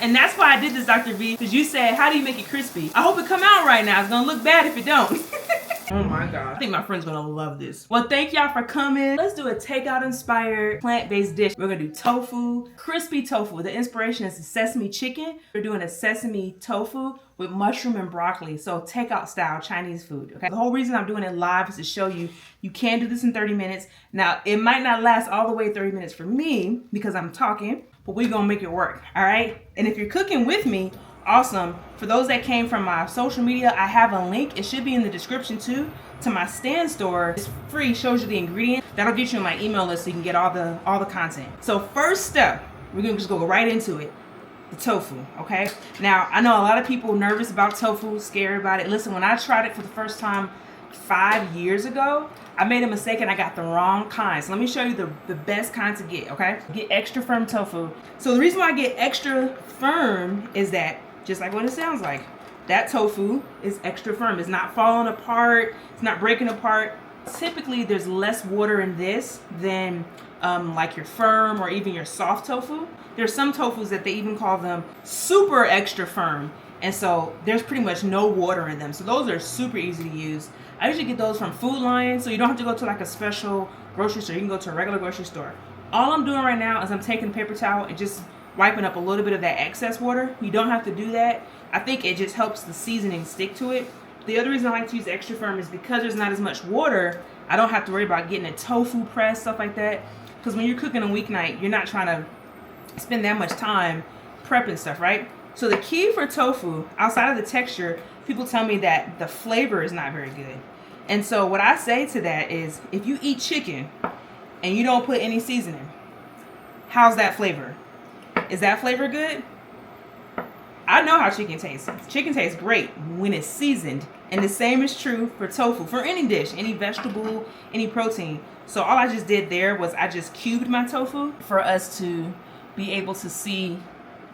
And that's why I did this, Dr. V, because you said, how do you make it crispy? I hope it come out right now. It's gonna look bad if it don't. Oh my God. I think my friend's gonna love this. Well, thank y'all for coming. Let's do a takeout inspired plant-based dish. We're gonna do tofu, crispy tofu. The inspiration is the sesame chicken. We're doing a sesame tofu with mushroom and broccoli. So takeout style Chinese food, okay? The whole reason I'm doing it live is to show you, you can do this in 30 minutes. Now, it might not last all the way 30 minutes for me because I'm talking, but we're gonna make it work, all right? And if you're cooking with me, awesome. For those that came from my social media, I have a link. It should be in the description too, to my stand store. It's free, shows you the ingredients. That'll get you on my email list so you can get all the content. So first step, we're gonna just go right into it. The tofu, okay? Now, I know a lot of people nervous about tofu, scared about it. Listen, when I tried it for the first time 5 years ago, I made a mistake and I got the wrong kind. So let me show you the best kind to get, okay? Get extra firm tofu. So the reason why I get extra firm is that, just like what it sounds like, that tofu is extra firm. It's not falling apart. It's not breaking apart. Typically, there's less water in this than like your firm or even your soft tofu. There's some tofus that they even call them super extra firm. And so there's pretty much no water in them. So those are super easy to use. I usually get those from Food Lion, so you don't have to go to like a special grocery store. You can go to a regular grocery store. All I'm doing right now is I'm taking a paper towel and just wiping up a little bit of that excess water. You don't have to do that. I think it just helps the seasoning stick to it. The other reason I like to use extra firm is because there's not as much water, I don't have to worry about getting a tofu press, stuff like that. Because when you're cooking a weeknight, you're not trying to spend that much time prepping stuff, right? So the key for tofu, outside of the texture, people tell me that the flavor is not very good. And so what I say to that is, if you eat chicken and you don't put any seasoning, how's that flavor? Is that flavor good? I know how chicken tastes. Chicken tastes great when it's seasoned. And the same is true for tofu, for any dish, any vegetable, any protein. So all I just did there was I just cubed my tofu for us to be able to see,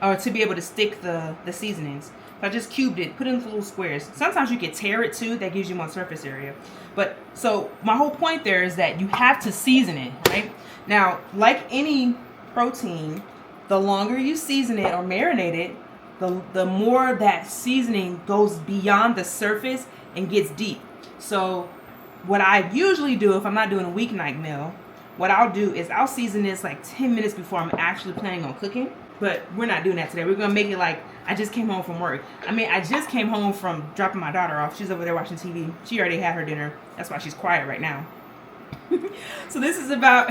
or to be able to stick the seasonings. So I just cubed it, put it in little squares. Sometimes you can tear it too, that gives you more surface area. But so my whole point there is that you have to season it, right? Now, like any protein, the longer you season it or marinate it, the more that seasoning goes beyond the surface and gets deep. So what I usually do if I'm not doing a weeknight meal, what I'll do is I'll season this like 10 minutes before I'm actually planning on cooking. But we're not doing that today. We're gonna make it like I just came home from work. I mean, I just came home from dropping my daughter off. She's over there watching TV. She already had her dinner. That's why she's quiet right now. So this is about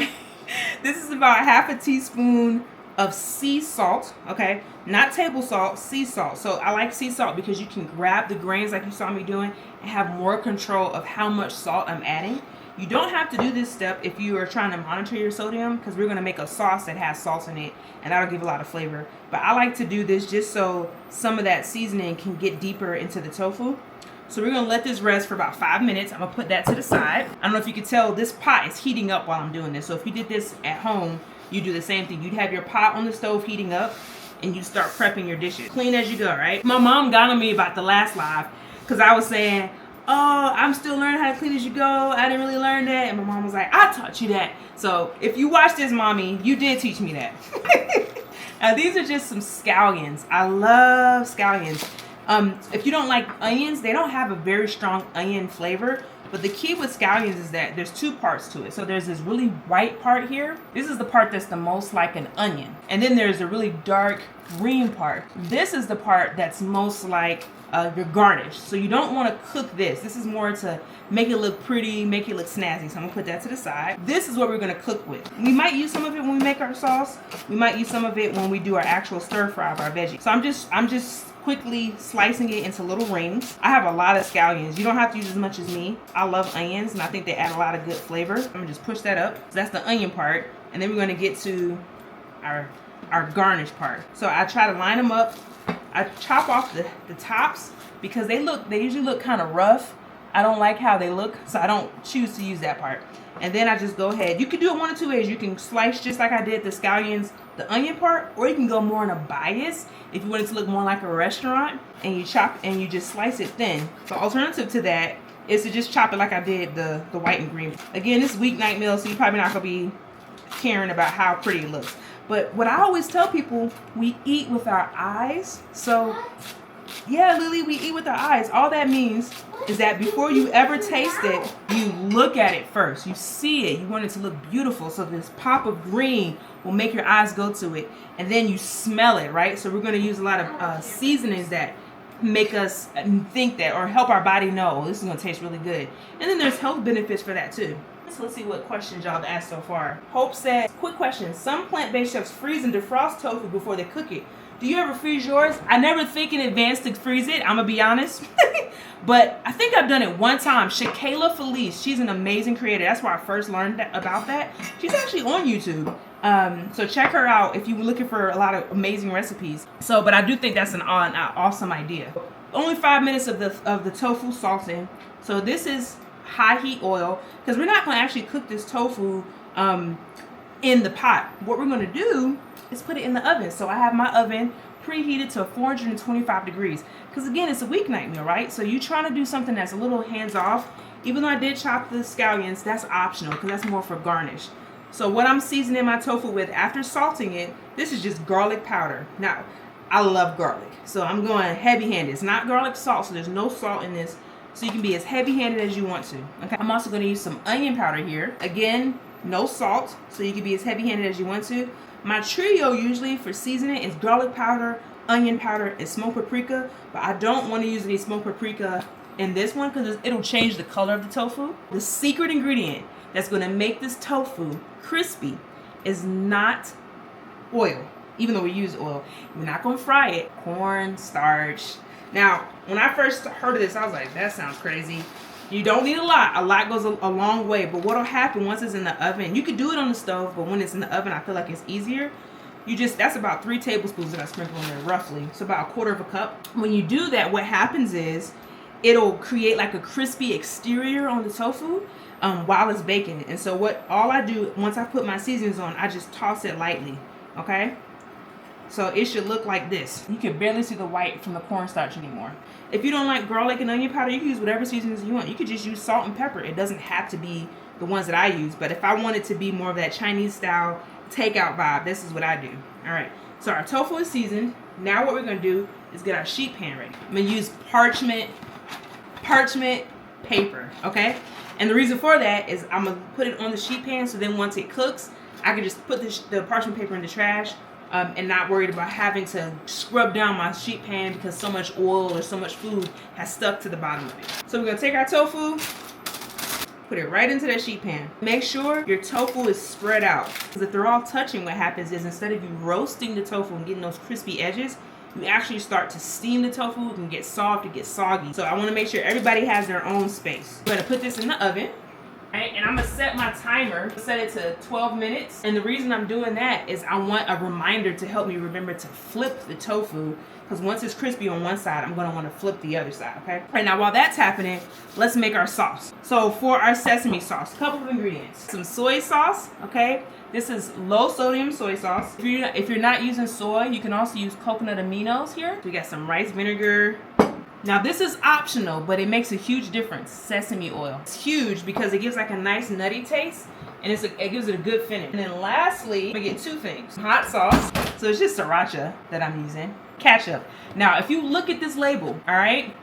half a teaspoon of sea salt, okay? Not table salt, sea salt. So I like sea salt because you can grab the grains like you saw me doing and have more control of how much salt I'm adding. You don't have to do this step if you are trying to monitor your sodium, because we're going to make a sauce that has salt in it and that'll give a lot of flavor. But I like to do this just so some of that seasoning can get deeper into the tofu. So we're going to let this rest for about 5 minutes. I'm going to put that to the side. I don't know if you can tell, this pot is heating up while I'm doing this. So if you did this at home, you do the same thing. You'd have your pot on the stove heating up and you start prepping your dishes. Clean as you go, right? My mom got on me about the last live because I was saying, oh, I'm still learning how to clean as you go. I didn't really learn that. And my mom was like, I taught you that. So if you watch this, mommy, you did teach me that. Now these are just some scallions. I love scallions. If you don't like onions, they don't have a very strong onion flavor. But the key with scallions is that there's two parts to it. So there's this really white part here. This is the part that's the most like an onion. And then there's a really dark green part. This is the part that's most like your garnish. So you don't want to cook this. This is more to make it look pretty, make it look snazzy. So I'm gonna put that to the side. This is what we're gonna cook with. We might use some of it when we make our sauce. We might use some of it when we do our actual stir fry of our veggies. So I'm just quickly slicing it into little rings. I have a lot of scallions. You don't have to use as much as me. I love onions and I think they add a lot of good flavor. I'm gonna just push that up. So that's the onion part. And then we're gonna get to our garnish part. So I try to line them up. I chop off the tops because they usually look kind of rough. I don't like how they look, so I don't choose to use that part. And then I just go ahead. You can do it one of two ways. You can slice just like I did the scallions, the onion part, or you can go more in a bias if you want it to look more like a restaurant, and you chop and you just slice it thin. The alternative to that is to just chop it like I did the white and green. Again, this is weeknight meal, so you're probably not gonna be caring about how pretty it looks. But what I always tell people, we eat with our eyes. So yeah, Lily, we eat with our eyes. All that means is that before you ever taste it, you look at it first. You see it. You want it to look beautiful. So this pop of green will make your eyes go to it. And then you smell it, right? So we're going to use a lot of seasonings that make us think that, or help our body know, this is going to taste really good. And then there's health benefits for that too. So let's see what questions y'all have asked so far. Hope said, quick question. Some plant-based chefs freeze and defrost tofu before they cook it. Do you ever freeze yours? I never think in advance to freeze it, I'm gonna be honest. But I think I've done it one time. Shayla Felice, she's an amazing creator. That's where I first learned about that. She's actually on YouTube. So check her out if you're looking for a lot of amazing recipes. So, but I do think that's an awesome idea. Only 5 minutes of the tofu salting. So this is high heat oil, because we're not gonna actually cook this tofu in the pot. What we're gonna do is put it in the oven. So I have my oven preheated to 425 degrees. Because again, it's a weeknight meal, right? So you trying to do something that's a little hands off. Even though I did chop the scallions, that's optional because that's more for garnish. So what I'm seasoning my tofu with after salting it, this is just garlic powder. Now, I love garlic. So I'm going heavy-handed. It's not garlic salt, so there's no salt in this. So you can be as heavy-handed as you want to. Okay. I'm also going to use some onion powder here. Again, no salt, so you can be as heavy-handed as you want to. My trio usually for seasoning is garlic powder, onion powder, and smoked paprika. But I don't want to use any smoked paprika in this one because it'll change the color of the tofu. The secret ingredient that's going to make this tofu crispy is not oil. Even though we use oil, we're not going to fry it. Corn starch. Now, when I first heard of this, I was like, that sounds crazy. You don't need a lot. A lot goes a long way. But what'll happen once it's in the oven, you could do it on the stove, but when it's in the oven, I feel like it's easier. That's about 3 tablespoons that I sprinkle in there roughly. So about 1/4 cup. When you do that, what happens is it'll create like a crispy exterior on the tofu while it's baking. And so all I do, once I put my seasonings on, I just toss it lightly, okay? So it should look like this. You can barely see the white from the cornstarch anymore. If you don't like garlic and onion powder, you can use whatever seasonings you want. You could just use salt and pepper. It doesn't have to be the ones that I use. But if I want it to be more of that Chinese style takeout vibe, this is what I do. All right, so our tofu is seasoned. Now what we're gonna do is get our sheet pan ready. I'm gonna use parchment paper, okay? And the reason for that is I'm gonna put it on the sheet pan, so then once it cooks, I can just put the parchment paper in the trash and not worried about having to scrub down my sheet pan because so much oil or so much food has stuck to the bottom of it. So we're gonna take our tofu, put it right into that sheet pan. Make sure your tofu is spread out, because if they're all touching, what happens is instead of you roasting the tofu and getting those crispy edges, you actually start to steam the tofu. It can get soft, it gets soggy. So I want to make sure everybody has their own space. I'm gonna put this in the oven. Right, and I'm gonna set my timer, set it to 12 minutes. And the reason I'm doing that is I want a reminder to help me remember to flip the tofu, because once it's crispy on one side, I'm gonna want to flip the other side, okay? All right, now while that's happening, let's make our sauce. So for our sesame sauce, a couple of ingredients. Some soy sauce, okay? This is low sodium soy sauce. If you're not using soy, you can also use coconut aminos here. We got some rice vinegar. Now this is optional, but it makes a huge difference. Sesame oil. It's huge because it gives like a nice nutty taste, and it gives it a good finish. And then lastly, I'm gonna get 2 things. Hot sauce. So it's just sriracha that I'm using. Ketchup. Now if you look at this label, all right,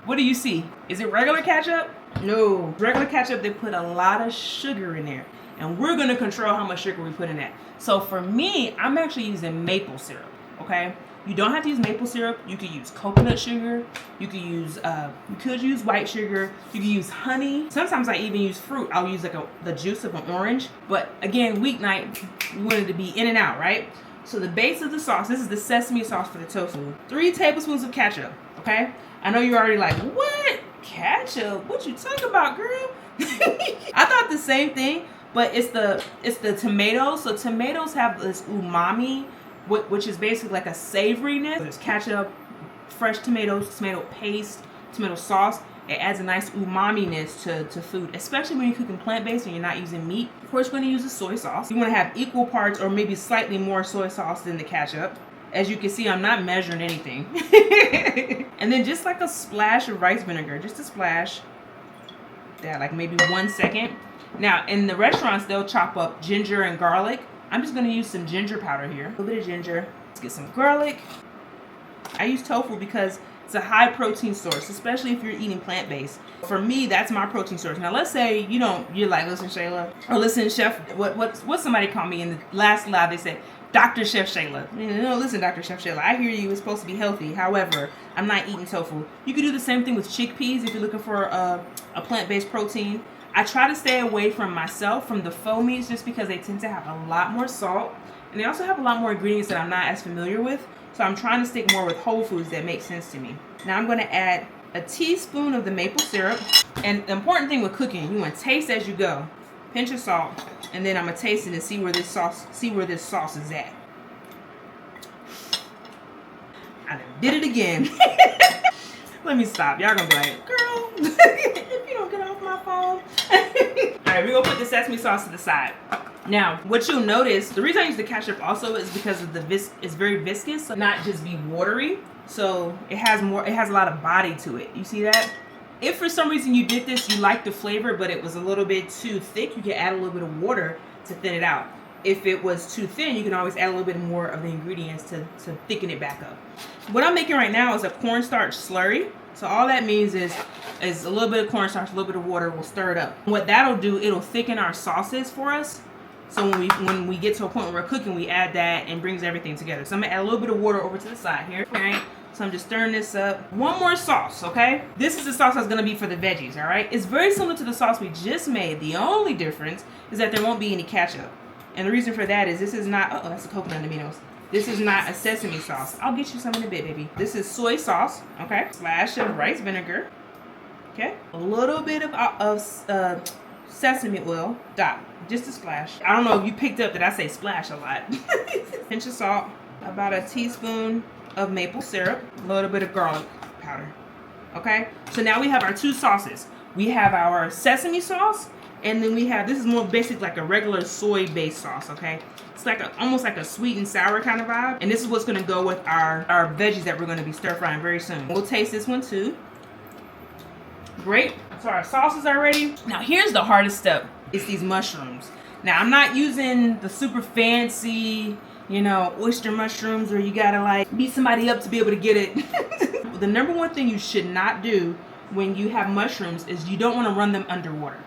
what do you see? Is it regular ketchup? No. Regular ketchup, they put a lot of sugar in there, and we're gonna control how much sugar we put in that. So for me, I'm actually using maple syrup, okay? You don't have to use maple syrup. You could use coconut sugar. You could use white sugar. You can use honey. Sometimes I even use fruit. I'll use like the juice of an orange. But again, weeknight, we want it to be in and out, right? So the base of the sauce, this is the sesame sauce for the tofu. 3 tablespoons of ketchup, okay? I know you're already like, what? Ketchup? What you talking about, girl? I thought the same thing, but it's the tomatoes. So tomatoes have this umami, which is basically like a savoriness. There's ketchup, fresh tomatoes, tomato paste, tomato sauce. It adds a nice umami-ness to food, especially when you're cooking plant-based and you're not using meat. Of course, you're going to use the soy sauce. You want to have equal parts or maybe slightly more soy sauce than the ketchup. As you can see, I'm not measuring anything. And then just like a splash of rice vinegar, just a splash. Yeah, like maybe 1 second. Now, in the restaurants, they'll chop up ginger and garlic. I'm just gonna use some ginger powder here. A little bit of ginger. Let's get some garlic. I use tofu because it's a high protein source, especially if you're eating plant-based. For me, that's my protein source. Now, let's say you're like, listen, Shayla, or listen, Chef, what somebody called me in the last live, they said, Dr. Chef Shayla. No, listen, Dr. Chef Shayla, I hear you, it's supposed to be healthy. However, I'm not eating tofu. You can do the same thing with chickpeas if you're looking for a plant-based protein. I try to stay away from the faux meats just because they tend to have a lot more salt. And they also have a lot more ingredients that I'm not as familiar with. So I'm trying to stick more with whole foods that make sense to me. Now I'm going to add a teaspoon of the maple syrup. And the important thing with cooking, you want to taste as you go. Pinch of salt, and then I'm going to taste it and see where this sauce is at. I done did it again. Let me stop. Y'all gonna be like, girl, if you don't get off my phone. Alright, we're gonna put the sesame sauce to the side. Now, what you'll notice, the reason I use the ketchup also is because of it's very viscous, so not just be watery. So it has a lot of body to it. You see that? If for some reason you did this, you like the flavor, but it was a little bit too thick, you can add a little bit of water to thin it out. If it was too thin, you can always add a little bit more of the ingredients to thicken it back up. What I'm making right now is a cornstarch slurry. So all that means is a little bit of cornstarch, a little bit of water, we'll stir it up. What that'll do, it'll thicken our sauces for us. So when we get to a point where we're cooking, we add that and brings everything together. So I'm gonna add a little bit of water over to the side here. All right. So I'm just stirring this up. One more sauce, okay? This is the sauce that's gonna be for the veggies, all right? It's very similar to the sauce we just made. The only difference is that there won't be any ketchup. And the reason for that is this is not, oh, that's a coconut aminos. This is not a sesame sauce. I'll get you some in a bit, baby. This is soy sauce, okay? Splash of rice vinegar, okay? A little bit of sesame oil, just a splash. I don't know if you picked up that I say splash a lot. Pinch of salt, about a teaspoon of maple syrup, a little bit of garlic powder, okay? So now we have our two sauces. We have our sesame sauce, and then we have, this is more basic like a regular soy-based sauce, okay? It's like almost like a sweet and sour kind of vibe. And this is what's gonna go with our veggies that we're gonna be stir frying very soon. We'll taste this one too. Great, so our sauces are ready. Now here's the hardest step, it's these mushrooms. Now I'm not using the super fancy, oyster mushrooms where you gotta like beat somebody up to be able to get it. The number one thing you should not do when you have mushrooms is you don't wanna run them underwater.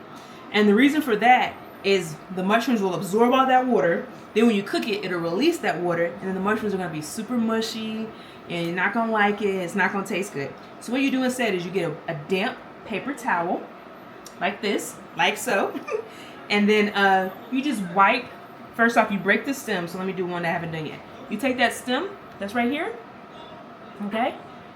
And the reason for that is the mushrooms will absorb all that water. Then when you cook it, it'll release that water, and then the mushrooms are gonna be super mushy, and you're not gonna like it, it's not gonna taste good. So what you do instead is you get a damp paper towel, like this, like so. And then you just wipe, first off you break the stem, so let me do one that I haven't done yet. You take that stem, that's right here, okay?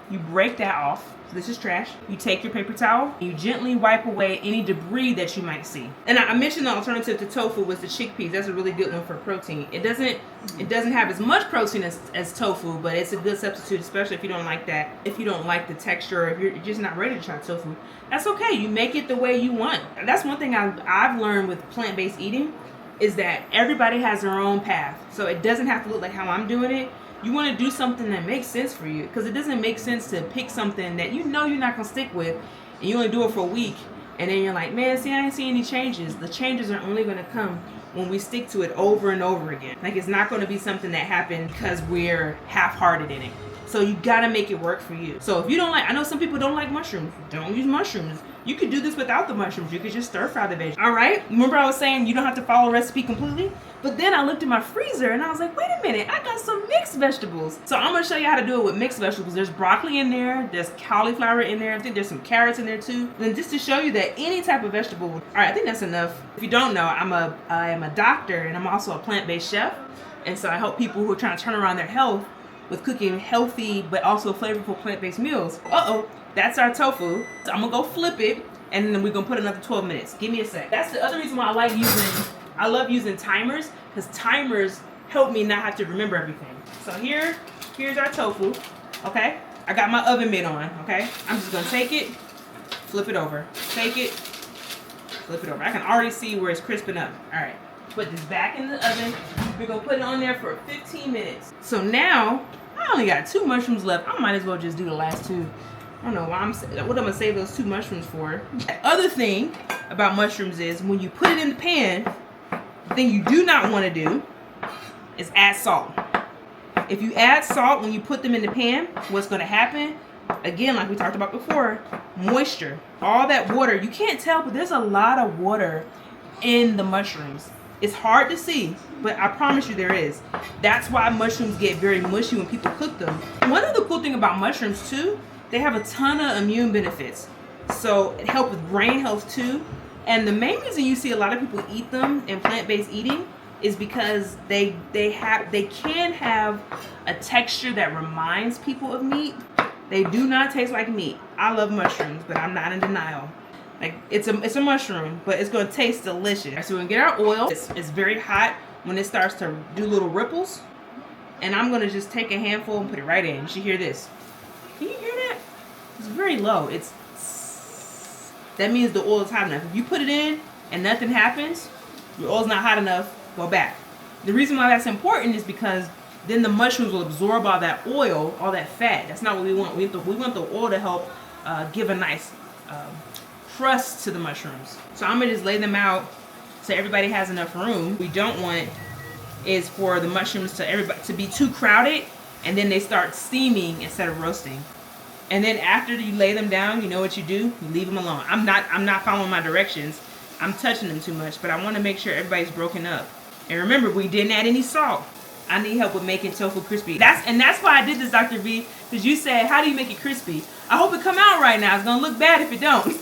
You break that off. This is trash. You take your paper towel, you gently wipe away any debris that you might see. And I mentioned the alternative to tofu was the chickpeas. That's a really good one for protein. It doesn't have as much protein as tofu, but it's a good substitute, especially if you don't like that. If you don't like the texture, or if you're just not ready to try tofu, that's okay. You make it the way you want. That's one thing I've learned with plant-based eating is that everybody has their own path. So it doesn't have to look like how I'm doing it. You want to do something that makes sense for you, because it doesn't make sense to pick something that you know you're not going to stick with and you only do it for a week and then you're like, man, see, I ain't seeing any changes. The changes are only going to come when we stick to it over and over again. Like, it's not going to be something that happened because we're half-hearted in it. So you got to make it work for you. So if you don't I know some people don't like mushrooms. Don't use mushrooms. You could do this without the mushrooms. You could just stir fry the veggies. All right? Remember I was saying you don't have to follow a recipe completely? But then I looked in my freezer and I was like, wait a minute, I got some mixed vegetables. So I'm gonna show you how to do it with mixed vegetables. There's broccoli in there, there's cauliflower in there, I think there's some carrots in there too. And then just to show you that any type of vegetable, all right, I think that's enough. If you don't know, I am a doctor and I'm also a plant-based chef. And so I help people who are trying to turn around their health with cooking healthy but also flavorful plant-based meals. That's our tofu. So I'm gonna go flip it and then we're gonna put another 12 minutes. Give me a sec. That's the other reason why I love using timers, because timers help me not have to remember everything. So here's our tofu, okay? I got my oven mitt on, okay? I'm just gonna take it, flip it over. Take it, flip it over. I can already see where it's crisping up. All right, put this back in the oven. We're gonna put it on there for 15 minutes. So now, I only got 2 mushrooms left. I might as well just do the last 2. I don't know what I'm gonna save those 2 mushrooms for. The other thing about mushrooms is when you put it in the pan, the thing you do not want to do is add salt. If you add salt when you put them in the pan, what's going to happen? Again, like we talked about before, moisture. All that water, you can't tell, but there's a lot of water in the mushrooms. It's hard to see, but I promise you there is. That's why mushrooms get very mushy when people cook them. One of the cool things about mushrooms too, they have a ton of immune benefits. So it helps with brain health too. And the main reason you see a lot of people eat them in plant-based eating is because they can have a texture that reminds people of meat. They do not taste like meat. I love mushrooms, but I'm not in denial. Like it's a mushroom, but it's gonna taste delicious. So we're gonna get our oil. It's very hot when it starts to do little ripples. And I'm gonna just take a handful and put it right in. You should hear this. Can you hear that? It's very low. That means the oil is hot enough. If you put it in and nothing happens, your oil's not hot enough, go back. The reason why that's important is because then the mushrooms will absorb all that oil, all that fat. That's not what we want. We want the oil to help give a nice crust to the mushrooms. So I'm gonna just lay them out so everybody has enough room. We don't want is for the mushrooms to be too crowded and then they start steaming instead of roasting. And then after you lay them down, you know what you do? You leave them alone. I'm not following my directions. I'm touching them too much, but I want to make sure everybody's broken up. And remember, we didn't add any salt. I need help with making tofu crispy. That's why I did this, Dr. V, because you said, how do you make it crispy? I hope it come out right now. It's gonna look bad if it don't.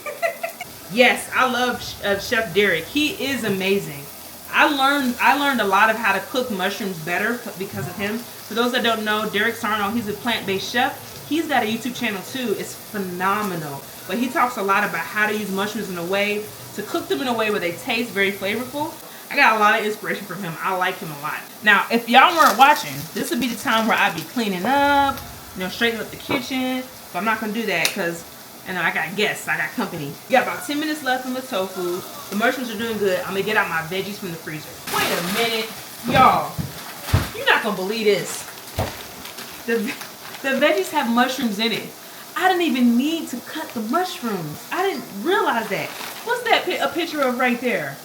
Yes, I love Chef Derek. He is amazing. I learned a lot of how to cook mushrooms better because of him. For those that don't know, Derek Sarno, he's a plant-based chef. He's got a YouTube channel too. It's phenomenal. But he talks a lot about how to use mushrooms in a way, to cook them in a way where they taste very flavorful. I got a lot of inspiration from him. I like him a lot. Now, if y'all weren't watching, this would be the time where I'd be cleaning up, straightening up the kitchen. But I'm not going to do that because, I got guests. I got company. We got about 10 minutes left on the tofu. The mushrooms are doing good. I'm going to get out my veggies from the freezer. Wait a minute. Y'all, you're not going to believe this. The veggies have mushrooms in it. I didn't even need to cut the mushrooms. I didn't realize that. What's that a picture of right there?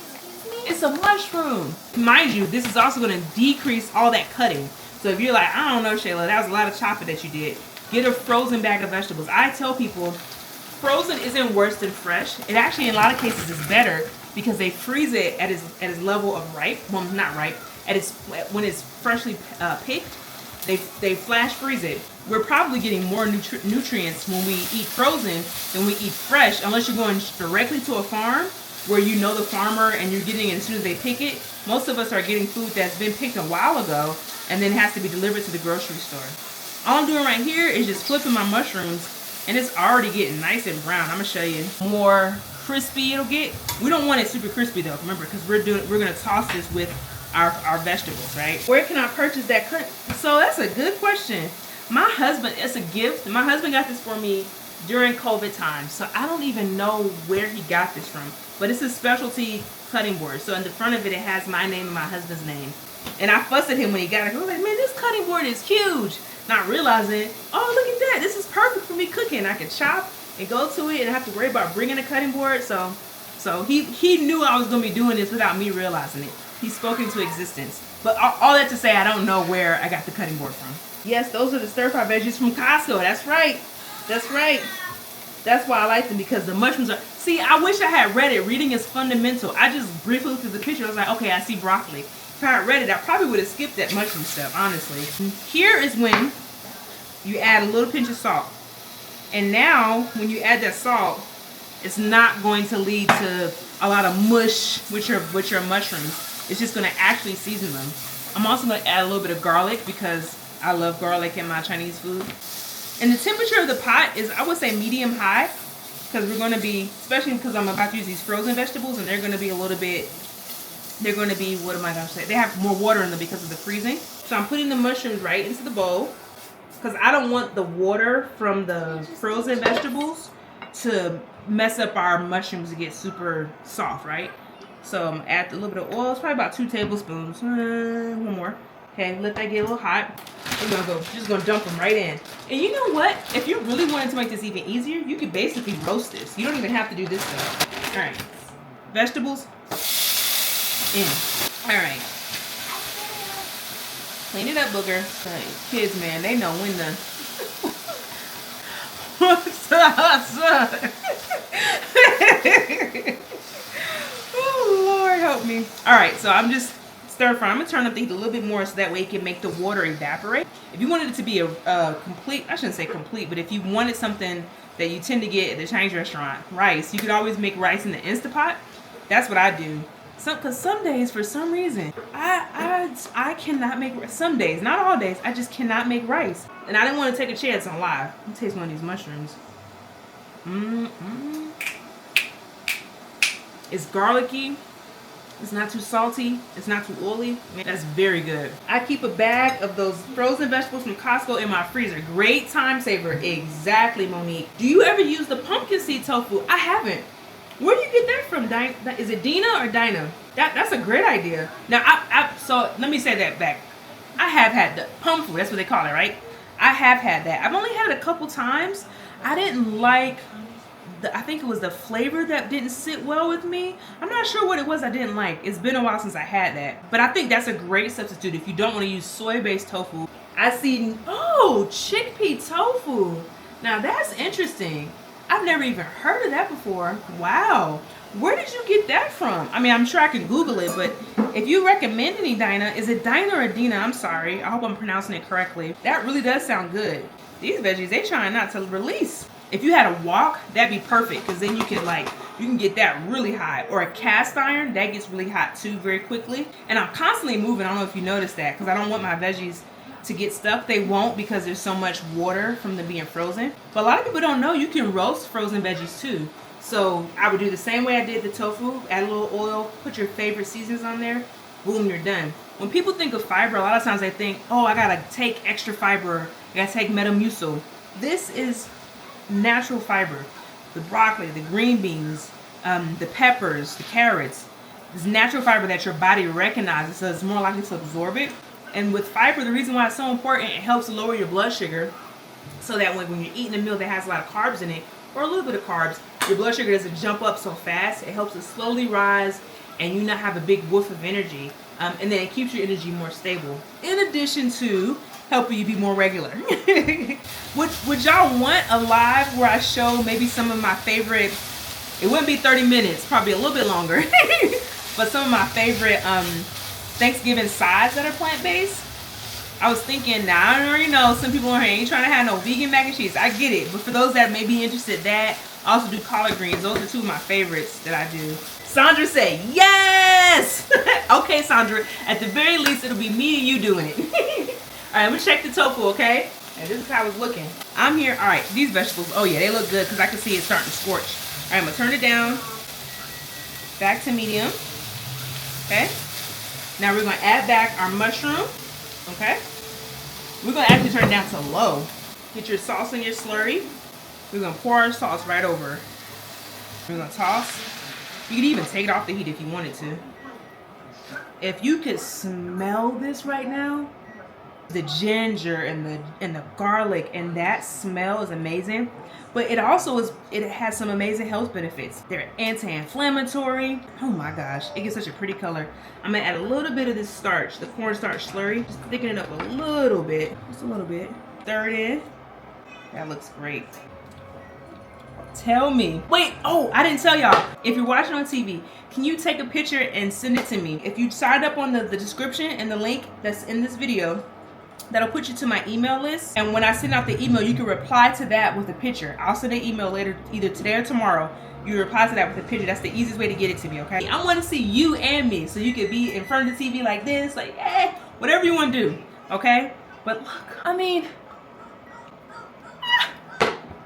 It's a mushroom. Mind you, this is also going to decrease all that cutting. So if you're like, I don't know, Shayla, that was a lot of chopping that you did, get a frozen bag of vegetables. I tell people, frozen isn't worse than fresh. It actually, in a lot of cases, is better because they freeze it at its level of ripe. Well, not ripe. When it's freshly picked, they flash freeze it. We're probably getting more nutrients when we eat frozen than we eat fresh, unless you're going directly to a farm where you know the farmer and you're getting it as soon as they pick it. Most of us are getting food that's been picked a while ago and then has to be delivered to the grocery store. All I'm doing right here is just flipping my mushrooms and it's already getting nice and brown. I'm gonna show you more crispy it'll get. We don't want it super crispy though, remember, because we're gonna toss this with our vegetables, right? Where can I purchase that? So that's a good question. My husband, it's a gift. My husband got this for me during COVID time. So I don't even know where he got this from, but it's a specialty cutting board. So in the front of it, it has my name and my husband's name. And I fussed at him when he got it. I was like, man, this cutting board is huge. Not realizing, oh, look at that. This is perfect for me cooking. I can chop and go to it and have to worry about bringing a cutting board. So he knew I was going to be doing this without me realizing it. He spoke into existence. But all that to say, I don't know where I got the cutting board from. Yes, those are the stir-fry veggies from Costco. That's right. That's right. That's why I like them, because the mushrooms are... See, I wish I had read it. Reading is fundamental. I just briefly looked at the picture. I was like, okay, I see broccoli. If I had read it, I probably would have skipped that mushroom stuff, honestly. Here is when you add a little pinch of salt. And now, when you add that salt, it's not going to lead to a lot of mush with your mushrooms. It's just going to actually season them. I'm also going to add a little bit of garlic because I love garlic in my Chinese food. And the temperature of the pot is, I would say, medium high, because we're going to be, especially because I'm about to use these frozen vegetables, and they're going to be what am I going to say? They have more water in them because of the freezing. So I'm putting the mushrooms right into the bowl, because I don't want the water from the frozen vegetables to mess up our mushrooms to get super soft, right? So I'm add a little bit of oil. It's probably about 2 tablespoons. One more. Okay, let that get a little hot. We're just gonna dump them right in. And you know what? If you really wanted to make this even easier, you could basically roast this. You don't even have to do this stuff. All right, vegetables in. All right. Clean it up, booger. Kids, man, they know when to. Oh, Lord, help me. All right, so I'm just stir frying. I'm gonna turn up the heat a little bit more so that way it can make the water evaporate. If you wanted it to be a complete, I shouldn't say complete, but if you wanted something that you tend to get at the Chinese restaurant, rice, you could always make rice in the Instapot. That's what I do. Because some days, for some reason, I cannot make rice. Some days, not all days, I just cannot make rice. And I didn't want to take a chance on live. Let me taste one of these mushrooms. It's garlicky. It's not too salty. It's not too oily. Man, that's very good. I keep a bag of those frozen vegetables from Costco in my freezer. Great time saver. Exactly, Monique. Do you ever use the pumpkin seed tofu? I haven't. Where do you get that from? Is it Dina or Dinah? That's a great idea. Now, so let me say that back. I have had the pumpkin. That's what they call it, right? I have had that. I've only had it a couple times. I didn't like I think it was the flavor that didn't sit well with me. I'm not sure what it was I didn't like. It's been a while since I had that. But I think that's a great substitute if you don't want to use soy-based tofu. I see, oh, chickpea tofu. Now that's interesting. I've never even heard of that before. Wow. Where did you get that from? I mean, I'm sure I can Google it, but if you recommend any, Dinah, is it Dinah or Dina? I'm sorry. I hope I'm pronouncing it correctly. That really does sound good. These veggies, they trying not to release. If you had a wok, that'd be perfect because then you can get that really hot. Or a cast iron, that gets really hot too very quickly. And I'm constantly moving. I don't know if you noticed that because I don't want my veggies to get stuck. They won't because there's so much water from them being frozen. But a lot of people don't know you can roast frozen veggies too. So I would do the same way I did the tofu, add a little oil, put your favorite seasonings on there, boom, you're done. When people think of fiber, a lot of times they think, oh, I gotta take extra fiber, I gotta take Metamucil. This is natural fiber. The broccoli, the green beans, the peppers, the carrots. This natural fiber that your body recognizes, so it's more likely to absorb it. And with fiber, the reason why it's so important, it helps to lower your blood sugar so that when you're eating a meal that has a lot of carbs in it, or a little bit of carbs, your blood sugar doesn't jump up so fast. It helps it slowly rise and you not have a big woof of energy. And then it keeps your energy more stable. In addition to helping you be more regular. Would y'all want a live where I show maybe some of my favorite, it wouldn't be 30 minutes, probably a little bit longer, but some of my favorite Thanksgiving sides that are plant-based? I was thinking, now I already know some people on here ain't trying to have no vegan mac and cheese. I get it, but for those that may be interested in that, I also do collard greens. Those are two of my favorites that I do. Sandra said, yes! Okay, Sandra, at the very least, it'll be me and you doing it. All right, I'm gonna check the tofu, okay? And this is how it's looking. I'm here, all right, these vegetables, oh yeah, they look good because I can see it starting to scorch. All right, I'm gonna turn it down, back to medium, okay? Now we're gonna add back our mushroom, okay? We're gonna actually turn it down to low. Get your sauce in your slurry. We're gonna pour our sauce right over. We're gonna toss. You could even take it off the heat if you wanted to. If you could smell this right now, the ginger and the garlic and that smell is amazing. But it also it has some amazing health benefits. They're anti-inflammatory. Oh my gosh, it gets such a pretty color. I'm gonna add a little bit of this starch, the cornstarch slurry, just thicken it up a little bit, just a little bit. Stir it in. That looks great. Tell me. Wait, oh, I didn't tell y'all. If you're watching on TV, can you take a picture and send it to me? If you signed up on the description and the link that's in this video, that'll put you to my email list. And when I send out the email, you can reply to that with a picture. I'll send an email later, either today or tomorrow. You reply to that with a picture. That's the easiest way to get it to me, okay? I want to see you and me, so you could be in front of the TV like this, like, whatever you want to do, okay? But look, I mean,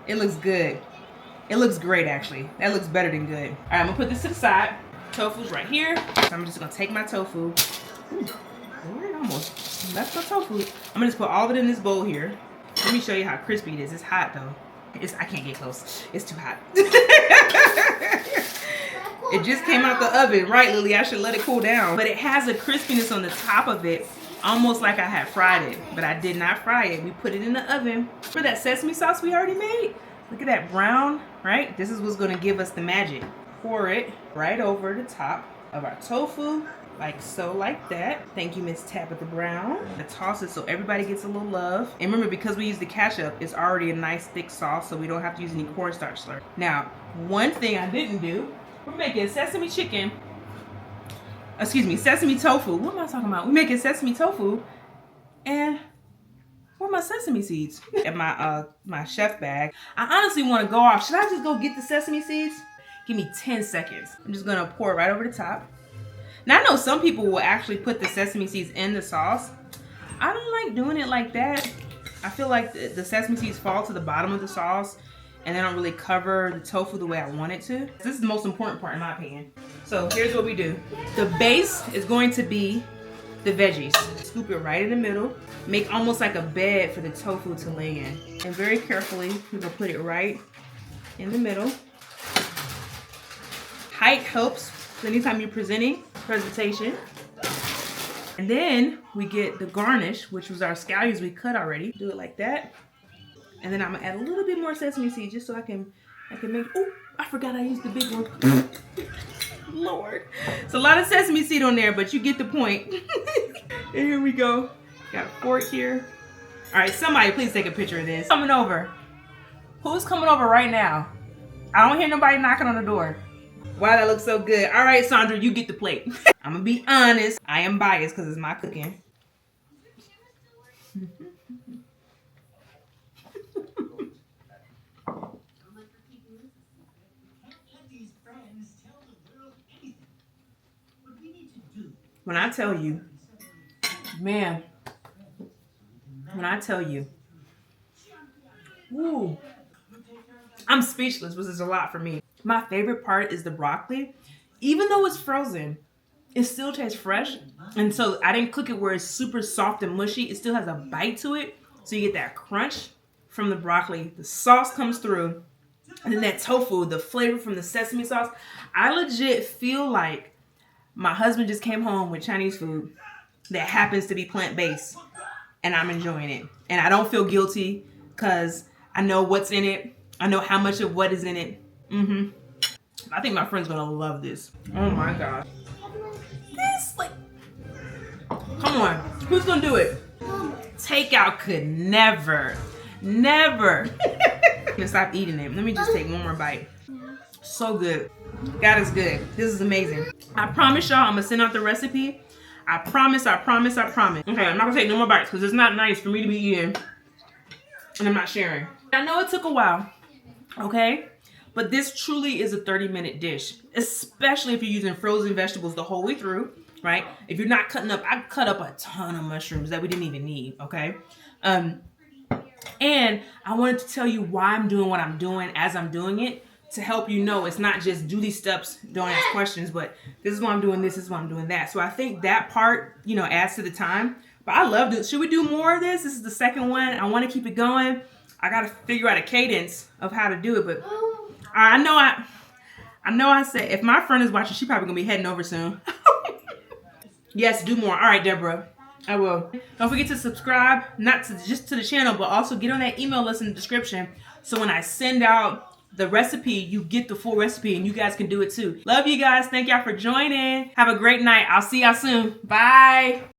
it looks good. It looks great, actually. That looks better than good. All right, I'm gonna put this to the side. Tofu's right here. So I'm just gonna take my tofu. Ooh, Lord, almost left the tofu. I'm gonna just put all of it in this bowl here. Let me show you how crispy it is. It's hot though. I can't get close. It's too hot. It just came out the oven, right, Lily? I should let it cool down. But it has a crispiness on the top of it, almost like I had fried it, but I did not fry it. We put it in the oven. For that sesame sauce we already made, look at that brown, right? This is what's gonna give us the magic. Pour it right over the top of our tofu. like so, like that. Thank you, Miss Tabitha Brown. I toss it so everybody gets a little love. And remember, because we use the ketchup, it's already a nice thick sauce, so we don't have to use any cornstarch slurry. Now, one thing I didn't do, we're making sesame chicken. Excuse me, sesame tofu. What am I talking about? We're making sesame tofu, and where are my sesame seeds? In my chef bag. I honestly want to go off. Should I just go get the sesame seeds? Give me 10 seconds. I'm just gonna pour it right over the top. Now I know some people will actually put the sesame seeds in the sauce. I don't like doing it like that. I feel like the sesame seeds fall to the bottom of the sauce and they don't really cover the tofu the way I want it to. This is the most important part in my opinion. So here's what we do. The base is going to be the veggies. Scoop it right in the middle. Make almost like a bed for the tofu to lay in. And very carefully, we're gonna put it right in the middle. Height helps anytime you're presentation. And then we get the garnish, which was our scallions we cut already. Do it like that. And then I'm gonna add a little bit more sesame seed just so I can make, oh, I forgot I used the big one. Lord. It's a lot of sesame seed on there, but you get the point. And here we go. Got a fork here. All right, somebody please take a picture of this. Coming over. Who's coming over right now? I don't hear nobody knocking on the door. Wow, that looks so good. All right, Sandra, you get the plate. I'm gonna be honest. I am biased because it's my cooking. When I tell you, man, when I tell you, woo, I'm speechless, which is a lot for me. My favorite part is the broccoli. Even though it's frozen, it still tastes fresh. And so I didn't cook it where it's super soft and mushy. It still has a bite to it. So you get that crunch from the broccoli. The sauce comes through. And then that tofu, the flavor from the sesame sauce. I legit feel like my husband just came home with Chinese food that happens to be plant-based. And I'm enjoying it. And I don't feel guilty because I know what's in it. I know how much of what is in it. I think my friend's gonna love this. Oh my God. This, like, come on. Who's gonna do it? Takeout could never. I'm gonna stop eating it. Let me just take one more bite. So good. God is good. This is amazing. I promise y'all I'm gonna send out the recipe. I promise. Okay, I'm not gonna take no more bites because it's not nice for me to be eating and I'm not sharing. I know it took a while, okay? But this truly is a 30-minute dish, especially if you're using frozen vegetables the whole way through, right? If you're not cutting up, I cut up a ton of mushrooms that we didn't even need, okay? And I wanted to tell you why I'm doing what I'm doing as I'm doing it to help you know it's not just do these steps, don't ask questions, but this is why I'm doing this is why I'm doing that. So I think that part, you know, adds to the time. But I loved it. Should we do more of this? This is the second one. I want to keep it going. I got to figure out a cadence of how to do it, but I know I said, if my friend is watching, she probably gonna be heading over soon. Yes, do more. All right, Deborah, I will. Don't forget to subscribe, not to just to the channel, but also get on that email list in the description. So when I send out the recipe, you get the full recipe and you guys can do it too. Love you guys. Thank y'all for joining. Have a great night. I'll see y'all soon. Bye.